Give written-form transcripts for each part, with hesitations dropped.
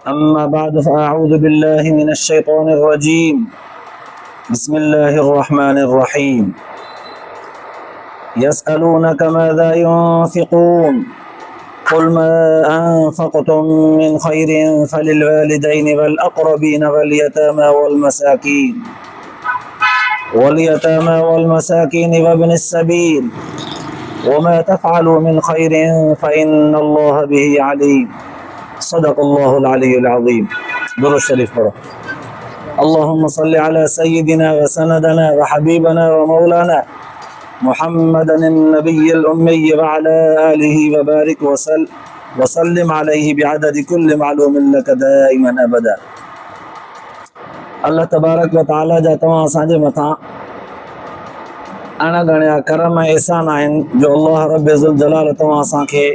أما بعد فأعوذ بالله من الشيطان الرجيم. بسم الله الرحمن الرحيم. يسألونك ماذا ينفقون قل ما أنفقتم من خير فللوالدين والأقربين واليتامى والمساكين وابن السبيل وما تفعلوا من خير فإن الله به عليم. صدق الله العلي العظيم. درود شريف پڑھو. اللهم صل على سيدنا وسندنا وحبيبنا ومولانا محمد النبي الأمي وعلى آله وبارك وسلم عليه بعدد كل معلوم لك دائما أبدا. اللہ تبارک و تعالی جا تمام اساں مٿاں अणगणिया करम ऐं एहसान आहिनि जो अल्लाह रब ज़ुल जलाल तव्हां असांखे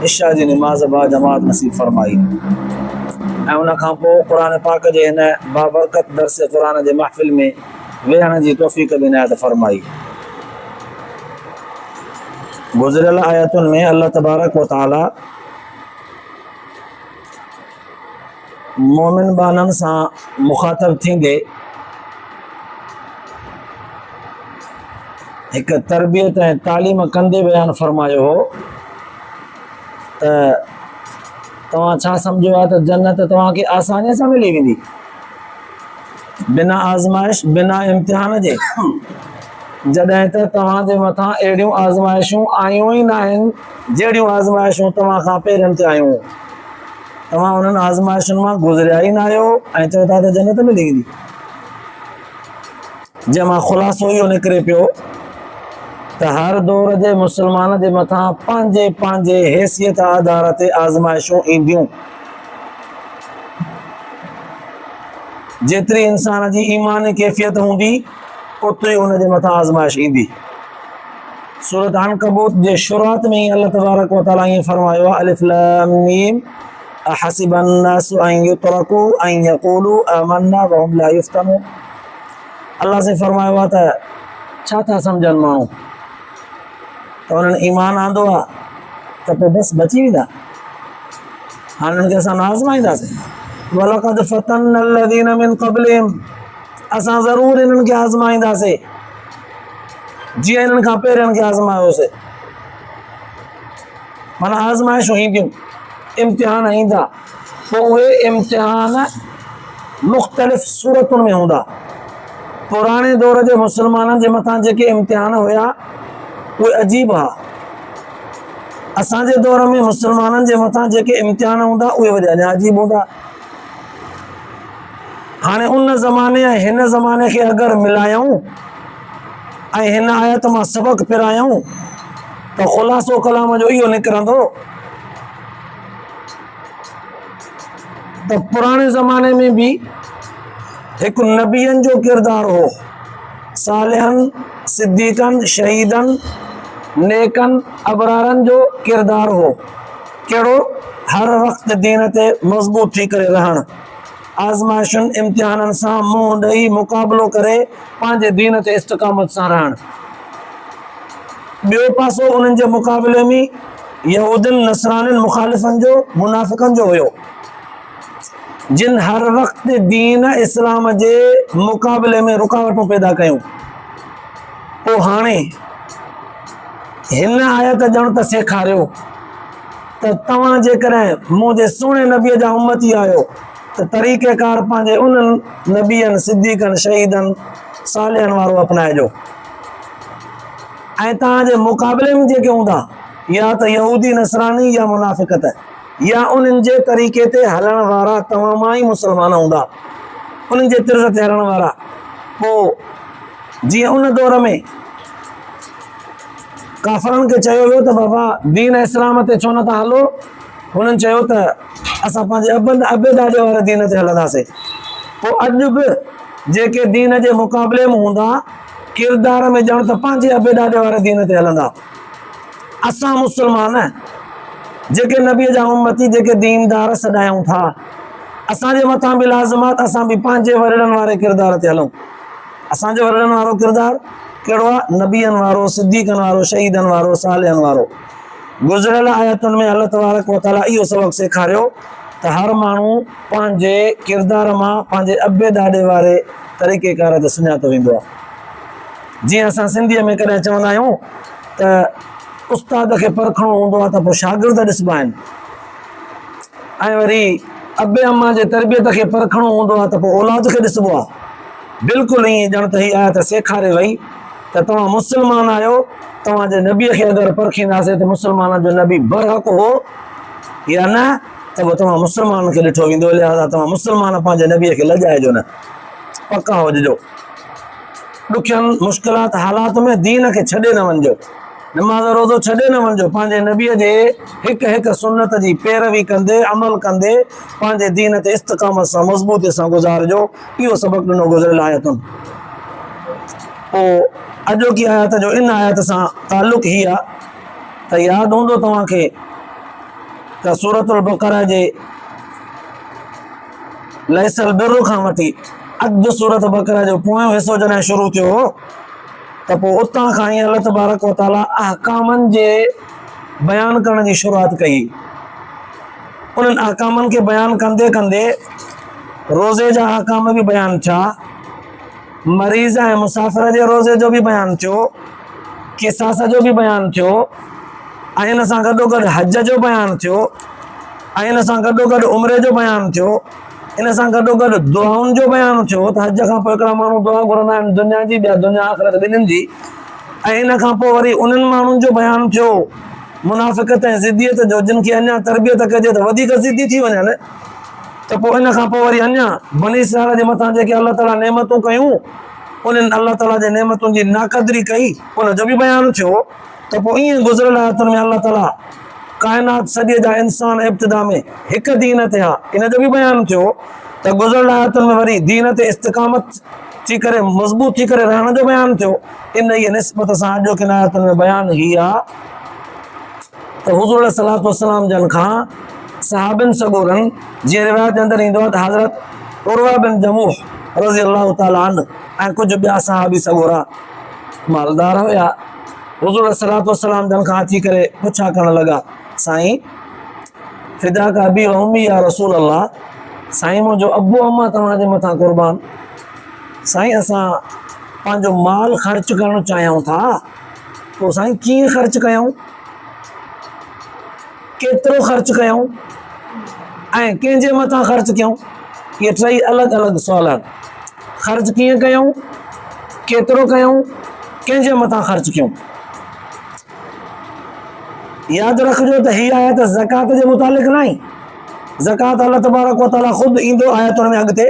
इशा जी निमाज़ बा जमात नसीब फरमाई ऐं उन खां पोइ क़ुर पाक जे हिन बाबरकत दर्स क़ुर जे महफ़िल में वेहण जी तौफ़ीक़ बि इनायत फरमाई। गुज़िरियल आयतुनि में अल्लाह तबारक व तआला मोमिन बाननि सां मुख़ातब थींदे एक तरबियत ऐं तालीम कंदे बयान फरमायो हो त तव्हां छा सम्झो आहे त जन्नत तव्हांखे आसानीअ सां मिली वेंदी बिना आज़माइश बिना इम्तिहान जे, जॾहिं त तव्हांजे मथां अहिड़ियूं आज़माइशूं आयूं ई न आहिनि जहिड़ियूं आज़माइशूं तव्हां खां पहिरियों ते आयूं। तव्हां उन्हनि आज़माइशुनि मां गुज़रिया ई न आहियो ऐं चओ था त जन्नत मिली वेंदी। जंहिंमां ख़ुलासो इहो निकिरे पियो त हर दौर जे मुसलमान जे मथां पंहिंजे पंहिंजे हैसियत आधार ते आज़माइशूं ईंदियूं। जेतिरी इंसान जी ईमानी कैफ़ियत हूंदी ओतिरी उन जे मथां आज़माइश ईंदी। सूरत अनकबूत जे शुरूआत में ही अल्लाह तबारक व तआला ईअं फरमायो आहे अलिफ लाम मीम अहसिबन नासु अन युतरकू अन यक़ूलू आमन्ना वहुम ला युफ्तनून। अल्लाह से फरमायो आहे त छा था सम्झनि माण्हू त उन्हनि ईमान आंदो आहे त पोइ बसि बची वेंदा, हाणे उन्हनि खे असां न आज़माईंदासीं। वलक़द फ़तन्ना अल्लज़ीना मिन क़ब्लिहिम, असां ज़रूरु इन्हनि खे आज़माईंदासीं जीअं इन्हनि खां पहिरियों खे आज़मायोसीं। माना आज़माइशूं ईंदियूं, इम्तिहान ईंदा, पोइ उहे इम्तिहान मुख़्तलिफ़ सूरतुनि में हूंदा। पुराणे दौर जे मुसलमाननि जे मथां जेके इम्तिहान हुया उहे अजीब हुआ। असांजे दौर में मुसलमाननि जे मथां जेके इम्तिहान हूंदा उहे वरी अञा अजीब हूंदा। हाणे उन ज़माने ऐं हिन ज़माने खे अगरि मिलायूं ऐं हिन आयत मां सबक़ पिरायूं त ख़ुलासो कलाम जो इहो निकिरंदो त पुराणे ज़माने में बि हिकु नबियनि जो किरदारु हो, सालिहनि सिद्दीक़नि शहीदनि नेकनि अबरारनि जो किरदारु हो। कहिड़ो? हर वक़्तु दीन ते मज़बूत थी करे रहणु, आज़माइशुनि इम्तिहाननि सां मुंहुं ॾेई मुक़ाबिलो करे पंहिंजे दीन ते इस्तिक़ामत सां रहणु। ॿियो पासो उन्हनि जे मुक़ाबले में यहूदियुनि नसरानियुनि मुख़ालिफ़नि जो मुनाफ़िक़नि जो हुयो जिन हर वक़्तु दीन इस्लाम जे मुक़ाबले में रुकावटूं पैदा कयूं। पोइ हाणे हिन आयत ॼण त सेखारियो त तव्हां जेकॾहिं मुंहिंजे सुहिणे नबीअ जा उम्मती आहियो त तरीक़ेकार पंहिंजे उन्हनि नबियनि सिद्दीक़नि शहीदनि सालिहनि वारो अपनाइजो ऐं तव्हांजे मुक़ाबले में जेके हूंदा या त यहूदी नसरानी या मुनाफ़िक़त या उन्हनि जे तरीक़े ते हलण वारा तव्हां मां ई मुसलमान हूंदा, उन्हनि जे तिर्ज़ ते हलण वारा। पोइ जीअं उन दौर में काफ़रनि खे चयो वियो त बाबा दीन इस्लाम ते छो नथा हलो, हुननि चयो त असां पंहिंजे अबे ॾाॾे वारे दीन ते हलंदासीं। पोइ अॼु बि जेके दीन जे मुक़ाबले में हूंदा किरदार में ॼण त पंहिंजे अबे ॾाॾे वारे दीन ते हलंदा। असां मुसलमान जेके नबीअ जा उम्मती जेके दीनदार सॾायूं था असांजे मथां बि लाज़िमात असां बि पंहिंजे वरड़नि वारे किरदार ते हलूं। असांजे वरड़नि वारो किरदारु कहिड़ो आहे? नबियनि वारो, सिद्दीक़नि वारो, शहीदनि वारो, सालिहनि वारो। गुज़िरियल आयतुनि में अल्लाह तबारक व तआला इहो सबक़ सेखारियो त हर माण्हू पंहिंजे किरदार मां पंहिंजे अबे ॾाॾे वारे तरीक़ेकार ते सुञातो वेंदो आहे। जीअं असां सिंधीअ में कॾहिं चवंदा आहियूं त उस्ताद खे परखणो हूंदो आहे त पोइ शागिर्द ॾिसबा आहिनि, ऐं वरी अबे अम्मा जे तरबियत खे परखणो हूंदो आहे त पोइ औलाद खे ॾिसबो आहे। बिल्कुलु ईअं ॼण त हीअ आयत सेखारे वई त तव्हां मुस्लमान आहियो, तव्हांजे नबीअ खे अगरि परखींदासीं त मुस्लमान जो नबी बरहक हो या न, त पोइ तव्हां मुस्लमान खे ॾिठो वेंदो, लिहाज़ा तव्हां मुस्लमान पंहिंजे नबीअ खे लॼाइजो न, पका हुजिजो। ॾुखियनि मुश्किलात हालात में दीन खे छॾे न वञिजो, नमाज़ रोज़ो छॾे न वञिजो, पंहिंजे नबीअ जे हिकु हिकु सुन्नत जी पैरवी कंदे अमल कंदे पंहिंजे दीन ते इस्तक़ामत सां मज़बूती सां गुज़ारिजो। इहो सबक़ ॾिनो गुज़िरियल आयतुनि। पोइ अॼोकी आयत जो इन आयत सां तालुक़ ही आहे त यादि हूंदो तव्हांखे त सूरतुल बक़रा जे लैसल बिरु खां वठी अधु सूरत बक़रा जो पोयों हिसो जॾहिं शुरू थियो हो त पोइ उतां खां ई अल्लाह तबारक व तआला अहकामनि जे बयानु करण जी शुरूआत कई। उन्हनि अहकामनि खे बयानु कंदे कंदे रोज़े जा अहकाम बि बयानु थिया, मरीज़ ऐं मुसाफ़िर जे रोज़े जो बि बयानु थियो, किसास जो बि बयानु थियो, ऐं हिन सां गॾोगॾु हज जो बयानु थियो, ऐं हिन सां गॾोगॾु उमिरे जो बयानु थियो, इन सां गॾोगॾु दुआउनि जो बयानु थियो त हज खां पोइ हिकिड़ा माण्हू दुआ घुरंदा आहिनि दुनिया जी, ॿिया दुनिया आख़िरत ॿिन्हिनि जी, ऐं इन खां पोइ वरी उन्हनि माण्हुनि जो बयानु थियो मुनाफ़िक़त ऐं ज़िद्दियत जो, जिन खे अञा तरबियत कजे त वधीक ज़िद्दी थी वञनि। त पोइ इन खां पोइ वरी अञा बनी इसराईल जे मथां जेके अल्लाह ताला नेमतूं कयूं, उन्हनि अल्लाह ताला जे नेमतुनि जी नाक़दरी कई, उन जो बि बयानु थियो। त पोइ ईअं गुज़िरियल आयतुनि में अल्लाह ताला काइनात सॼे जा इंसान इब्तिदा में हिकु दीन ते हा, इन जो बि बयानु थियो। त गुज़िरियल आयतुनि में वरी दीन ते इस्तिक़ामत थी करे मज़बूत थी करे रहण जो बयानु थियो। इन ई निस्बत सां अॼोकिन आयतुनि में बयानु ही आहे त हुज़ूर सलातो वसलाम जन खां सहाबिन सगोरन, जीअं रिवायत जे अंदरि ईंदो आहे त हज़रत उरवा बिन जमूह रज़ी अल्लाह ताला अन्हु ऐं कुझु ॿिया सहाबी सगोरा मालदार हुया, हुज़ूर सलातो वसलाम जन खां अची करे पुछा करण लॻा, साईं फिदा का अबी व उम्मी या रसूल अल्लाह, साईं मुंहिंजो अबू अम्मा तव्हांजे मथां कुर्बान, साईं असां पंहिंजो माल ख़र्च करणु चाहियूं था, पोइ साईं कीअं ख़र्च कयूं, केतिरो ख़र्च कयूं ऐं कंहिंजे मथां ख़र्च कयूं? इहे टई अलॻि अलॻि सुवाल आहिनि। ख़र्च कीअं कयूं, केतिरो कयूं, कंहिंजे मथां ख़र्च कयूं? यादि रखिजो त हीअ आयत ज़कात जे मुतालिक़ न आहे। ज़कात अल्लाह तबारक व तआला ख़ुदि ईंदो आयतुनि में अॻिते।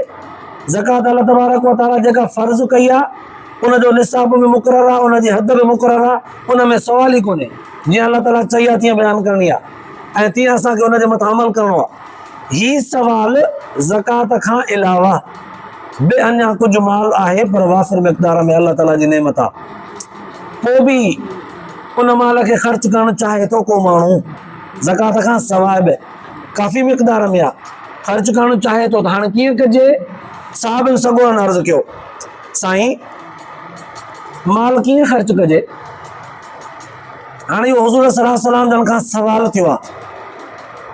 ज़कात अल्लाह तबारक व तआला जेका फ़र्ज़ कई आहे उनजो निसाब बि मुक़ररु आहे, उनजी हद बि मुक़ररु आहे, उन में सुवाल ई कोन्हे। जीअं अल्लाह ताला चई आहे तीअं बयानु करणी आहे ऐं तीअं असांखे उनजे मथां अमल करिणो आहे। हीउ सवाल ज़कात खां अलावा ॿिए अञा कुझु माल आहे पर वाफ़िर मिक़दार में अल्लाह ताला जी नेमत आहे, पोइ बि उन माल खे ख़र्च करणु चाहे थो को माण्हू, ज़कात खां सवाइ बि काफ़ी मिक़दार में आहे, ख़र्च करणु चाहे थो त हाणे कीअं कजे? साहिबनि सगोरनि अर्ज़ु कयो, साईं माल कीअं ख़र्च कजे? हाणे इहो हुज़ूर सल्लल्लाहु अलैहि वसल्लम जन खां सवाल थियो आहे।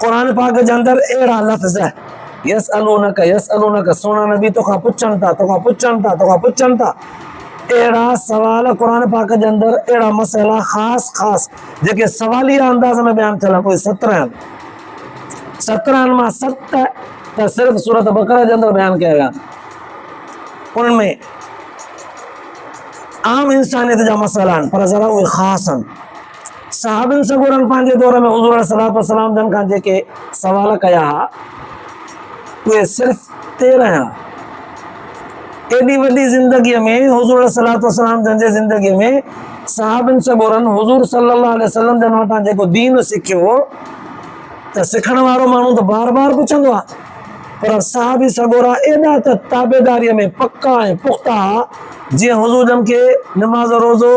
क़ुरान पाक जे अंदरि अहिड़ा लफ़्ज़ यसअलूनक यसअलूनक, सोना नबी तोखां पुछनि था, तोखां पुछनि था, तोखां पुछनि था, अहिड़ा सवाल क़ुरान पाक जे अंदरि, अहिड़ा मसइला ख़ासि ख़ासि जेके सवालिया अंदाज़ में बयानु थियल आहिनि, उहे 17 आहिनि। 17 मां 7 त सिर्फ़ु सूरत बक़रा जे अंदरि बयानु कया विया आहिनि। उन्हनि में आम इंसानियत जा मसइला आहिनि पर ज़रा उहे ख़ासि आहिनि। सहाबिन सगोरनि पंहिंजे दौर में हुज़ूर सल्लल्लाहु अलैहि वसल्लम जन खां जेके सवाल कया हुआ उहे सिर्फ़ु 13 हुआ। एॾी वॾी ज़िंदगीअ में हुज़ूर सल्लल्लाहु अलैहि वसल्लम जन जे ज़िंदगीअ में सहाबिन सगोरनि हुज़ूर सल्लल्लाहु अलैहि वसल्लम जन वटां जेको दीन सिखियो त सिखण वारो माण्हू त बार बार पुछंदो आहे, पर सहाबी सगोरा एॾा त ताबेदारीअ में पक्का ऐं पुख़्ता, जीअं हुज़ूर जन खे नमाज़ रोज़ो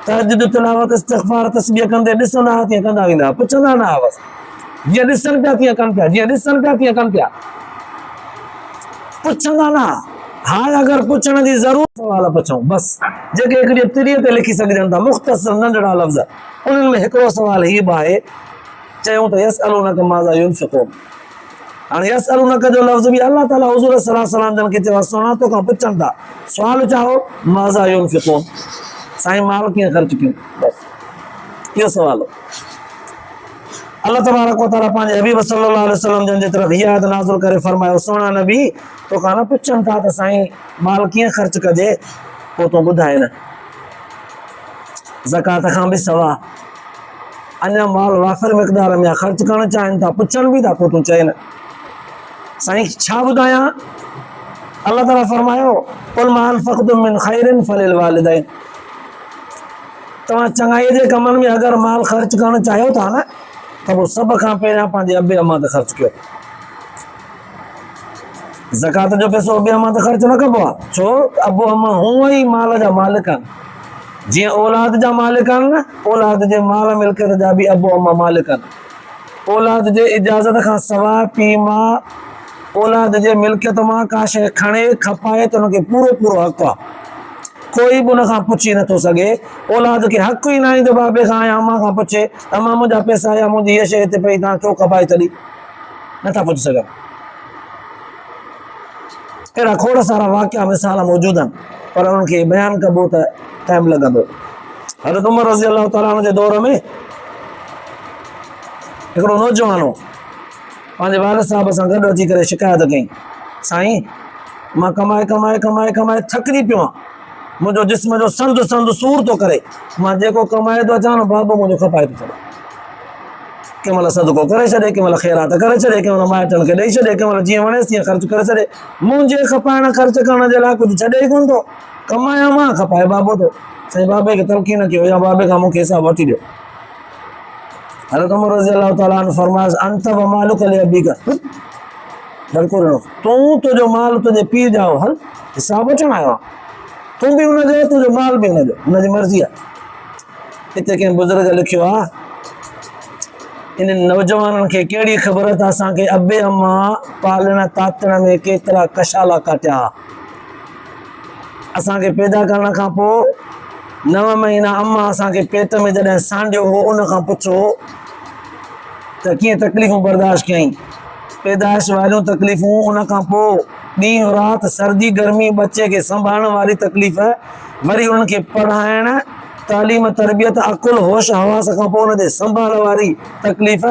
तहज्जुद तिलावत इस्तिग़फ़ार तस्बीह कंदे ॾिसंदा हुआ तीअं कंदा वेंदा, पुछंदा न हुआ, बसि जीअं ॾिसनि पिया तीअं कनि पिया, जीअं ॾिसनि पिया तीअं कनि पिया, पुछंदा न। हाणे अगरि पुछण जी ज़रूरत सवाल पुछूं, बसि जेके हिकिड़ी तिरीअ ते लिखी सघजनि था, मुख़्तसर नंढड़ा लफ़्ज़। उन्हनि में हिकिड़ो सुवाल हीउ बि आहे, चयूं त यसअलूनक माज़ा युनफ़िक़ून। हाणे यसअलूनक जो लफ़्ज़ बि अलाह ताला हुज़ूर सल्लल्लाहु अलैहि वसल्लम जन खे चयो, सुञा तोखां पुछनि था, सुवाल चाहो माज़ा युनफ़िक़ून, साईं माल कीअं ख़र्च कयूं, बसि इहो सुवाल हो। अल्लाह तबारक व तआला पंहिंजे हबीब सल्लल्लाहु अलैहि वसल्लम जन जे तरफ़ हीअ आयत नाज़िल करे फरमायो, सुहिणा नबी तोखां न पुछनि था त साईं माल कीअं ख़र्च कजे, पोइ तूं ॿुधाए न। ज़कात खां बि सवा अञा माल वाफ़िर मिक़दार में ख़र्च करणु चाहिनि था, पुछनि बि था, पोइ तूं चए न। साईं छा ॿुधायां? अल्लाह ताला फरमायो, कुल मा अनफ़क़्तुम मिन ख़ैरिन फलिल वालिदैन। तव्हां चङाईअ जे कमनि में अगरि माल ख़र्च करणु चाहियो था न, त पोइ सभ खां पहिरियां पंहिंजे अबे अमा ते ख़र्च कयो। ज़कात जो पैसो अबे अमा ते ख़र्च न कबो आहे, छो अबो अमा हूअं ई माल जा मालिक आहिनि। जीअं औलाद जा मालिक आहिनि न, औलाद जे माल मिल्कियत जा बि अबो अमा मालिक आहिनि। औलाद जे इजाज़त खां सवाइ पीउ माउ औलाद जे मिल्कियत मां का शइ खणे खपाए त हुनखे पूरो पूरो हक़ आहे, कोई बि हुन खां पुछी नथो सघे। औलाद खे हक़ ई न आहे त बाबे खां या अम्मा खां पुछे, अम्मा मुंहिंजा पैसा या मुंहिंजी हीअ शइ हिते पई, तव्हां छो खपाए छॾी, नथा पुछी सघनि। अहिड़ा खोड़ सारा वाक़िया मिसाल मौजूद आहिनि, पर उन्हनि खे बयानु कबो त टाइम लॻंदो। हज़रत उमर रज़ी अल्लाह ताला जे दौर में हिकिड़ो नौजवान हो, पंहिंजे वालिद साहब सां गॾु अची करे शिकायत कई, साईं मां कमाए कमाए कमाए कमाए थकिजी पियो आहियां, मुंहिंजो जिस्म जो संद संद सूर थो करे, मां जेको कमाए थो अचां न बाबो मुंहिंजो खपाए थो छॾे। कंहिं महिल सदको करे छॾे, कंहिं महिल ख़ैरात करे छॾे, कंहिं महिल माइटनि खे ॾेई छॾे, कंहिं महिल जीअं वणेसि तीअं ख़र्च करे छॾे। मुंहिंजे खपाइण ख़र्च करण जे लाइ कुझु छॾे ई कोन थो, कमायां मां खपाए बाबो थो। साईं बाबे खे तलक़ीन कयो, या बाबे खां मूंखे हिसाब वठी ॾियो। हज़रत उमर रज़ी अल्लाह ताला अन्हु फरमायसि, अंत व मालुक लिअबीक, बिल्कुलु न, तूं तुंहिंजो माल तुंहिंजे पीउ जा हो, हल हिसाब वठण आयो आहे, तूं बि हुनजो, तुंहिंजो माल बि हुनजो, हुनजी मर्ज़ी आहे। हिते कंहिं बुज़ुर्ग लिखियो आहे, इन्हनि नौजवाननि खे कहिड़ी ख़बर त असांखे अबे अमा पालण तातण में केतिरा कशाला काटिया। असांखे पैदा करण खां पोइ 9 महीना अम्मा असांखे पेट में जॾहिं सांडियो हो, उन खां पुछो त कीअं तकलीफ़ूं बर्दाश्त कयईं, पैदाइश वारियूं तकलीफ़ूं, उन खां पोइ ॾींहुं राति सर्दी गर्मी बचे खे संभालण वारी तकलीफ़, वरी उन्हनि खे पढ़ाइण तालीम तरबियत अकुल होश हवास खां पोइ हुनजे संभाल वारी तकलीफ़।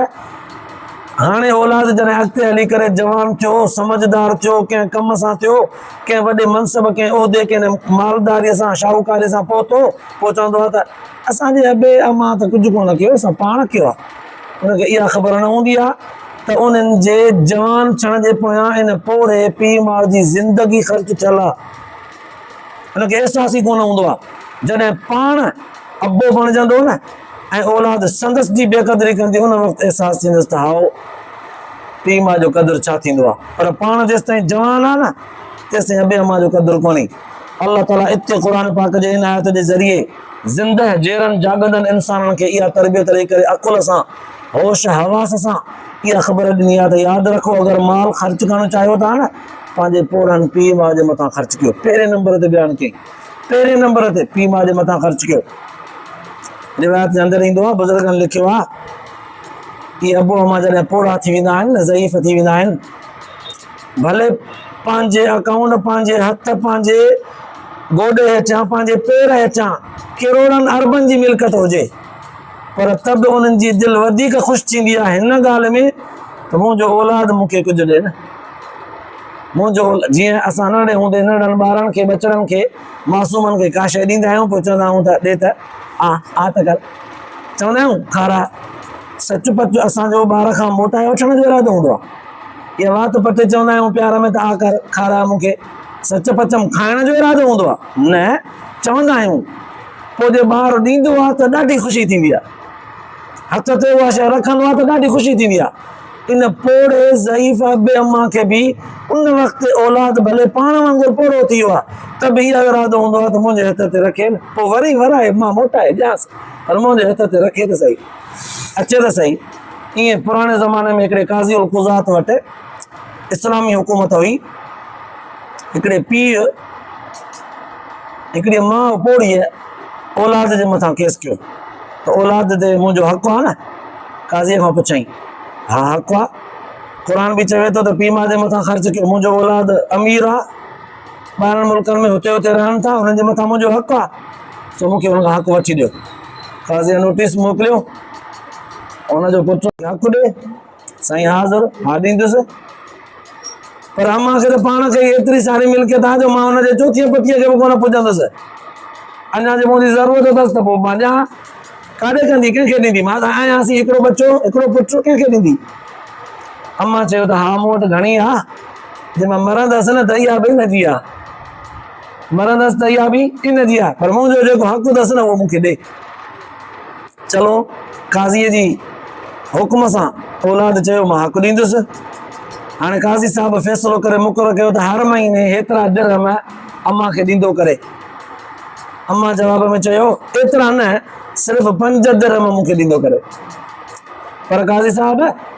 हाणे औलाद जॾहिं अॻिते हली करे जवान थियो, समझदार थियो, कंहिं कम सां थियो, कंहिं वॾे मनसब कंहिं उहिदे कंहिं मालदारीअ सां शाहूकारीअ सां पहुतो, पोइ चवंदो आहे त असांजे अबे अमा त कुझु कोन कयो, असां पाण कयो आहे। हुनखे इहा ख़बर न हूंदी आहे त उन्हनि जे जवान थियण जे पोयां इन पोड़े पीउ माउ जी ज़िंदगी ख़र्च थियल आहे। हुनखे अहसास ई कोन हूंदो आहे। जॾहिं पाण अबो बणिजंदो न ऐं औलाद संदसि जी बेक़दरी कंदी, उन वक़्तु अहसासु थींदुसि त हाओ पीउ माउ जो क़दुरु छा थींदो आहे। पर पाण जेसि ताईं जवान आहे न, तेसि ताईं अबे अमा जो क़दुरु कोन्हे। अल्लाह ताला इते क़ुर पाक जे इन आयत जे ज़रिए ज़िंदह जेरनि जाॻंदड़ इंसाननि खे इहा तरबियत ॾेई करे अकुल सां होश हवास सां इहा ख़बर ॾिनी आहे त यादि रखो, अगरि माल ख़र्च करणु चाहियो था न, पंहिंजे पोड़नि पीउ माउ जे मथां ख़र्च कयो। पहिरें नंबर ते बयानु कयईं, पहिरें नंबर ते पीउ माउ जे मथां ख़र्च कयो। रिवायत जे अंदरि ईंदो आहे, बुज़ुर्गनि लिखियो आहे, इहे अबो अमा जॾहिं पोड़ा थी वेंदा आहिनि न, ज़ईफ़ थी वेंदा आहिनि, भले पंहिंजे अकाउंट, पंहिंजे हथ, पंहिंजे गोॾे हेठां, पंहिंजे पेर हेठां करोड़नि अरबनि जी मिल्कियत हुजे, पर तब उन्हनि जी दिलि वधीक ख़ुशि थींदी आहे हिन ॻाल्हि में त मुंहिंजो औलाद मूंखे कुझु ॾे न। मुंहिंजो जीअं असां नंढे हूंदे नंढनि ॿारनि खे, बचड़नि खे, मासूमनि खे का शइ ॾींदा आहियूं, पोइ चवंदा आहियूं त ॾे त आ त कर, चवंदा आहियूं खाराए। सच पच असांजो ॿार खां मोटाए वठण जो इरादो हूंदो आहे। इहा वात पटे चवंदा आहियूं प्यार में त आ कर खाराए मूंखे, सच पचम खाइण जो इरादो हूंदो आहे न, चवंदा आहियूं। पोइ जे ॿारु ॾींदो आहे त ॾाढी ख़ुशी थींदी आहे, हथ ते उहा शइ रखंदो आहे त ॾाढी ख़ुशी थींदी आहे। इन पोड़े ज़ईफ़ अबे अमा खे बि उन वक़्तु औलाद भले पाण वांगुरु पोड़ो थी वियो आहे, त बि इहो इरादो हूंदो आहे त मुंहिंजे हथ ते रखे न, पोइ वरी वराए मां मोटाए ॾियांसि, पर मुंहिंजे हथ ते रखे त सही, अचे त सही। ईअं पुराणे ज़माने में हिकिड़े काज़ी उल क़ुज़ात वटि इस्लामी हुकूमत हुई। हिकिड़े पीउ हिकिड़ी मां पोड़ीअ औलाद जे मथां केस कयो त औलाद ते मुंहिंजो हक़ु आहे न। काज़ीअ खां पुछाई, हा हक़ु आहे, क़ुर बि चवे थो त पीउ माउ जे मथां ख़र्च कयो, मुंहिंजो औलाद अमीर आहे, ॿाहिरि मुल्कनि में हुते हुते रहनि था, हुननि जे मथां मुंहिंजो हक़ु आहे, सो मूंखे हुन खां हक़ु वठी ॾियो। काज़ीअ नोटिस मोकिलियो, हुनजो पुटु हक़ु ॾे, साईं हाज़ुर, हा ॾींदुसि, पर अम्मा खे त पाण खे एतिरी सारी मिल्कियत आहे जो मां हुनजे चोथीअ पतीअ खे बि कोन पुॼंदुसि। अञा जे मुंहिंजी ज़रूरत अथसि त पोइ मां ॾियां, काॾे कंदी, कंहिंखे ॾींदी, मां त आयासीं, हिकिड़ो बचो हिकिड़ो पुटु कंहिंखे ॾींदी। अम्मा चयो त हा मूं वटि घणी आहे, जे मां मरंदसि न त इहा बि हिनजी आहे, मरंदसि त इहा बि हिनजी आहे, पर मुंहिंजो जेको हक़ु अथसि न उहो मूंखे ॾे। चलो काज़ीअ जी हुकुम सां औलाद चयो मां हक़ु ॾींदुसि। हाणे काज़ी साहब फ़ैसिलो करे मुक़ररु कयो त हर महीने हेतिरा दिरहम अम्मा खे ॾींदो करे। अम्मा जवाब में चयो एतिरा न, सिर्फ़ु 5 दिरहम मूंखे ॾींदो करे। पर काज़ी साहब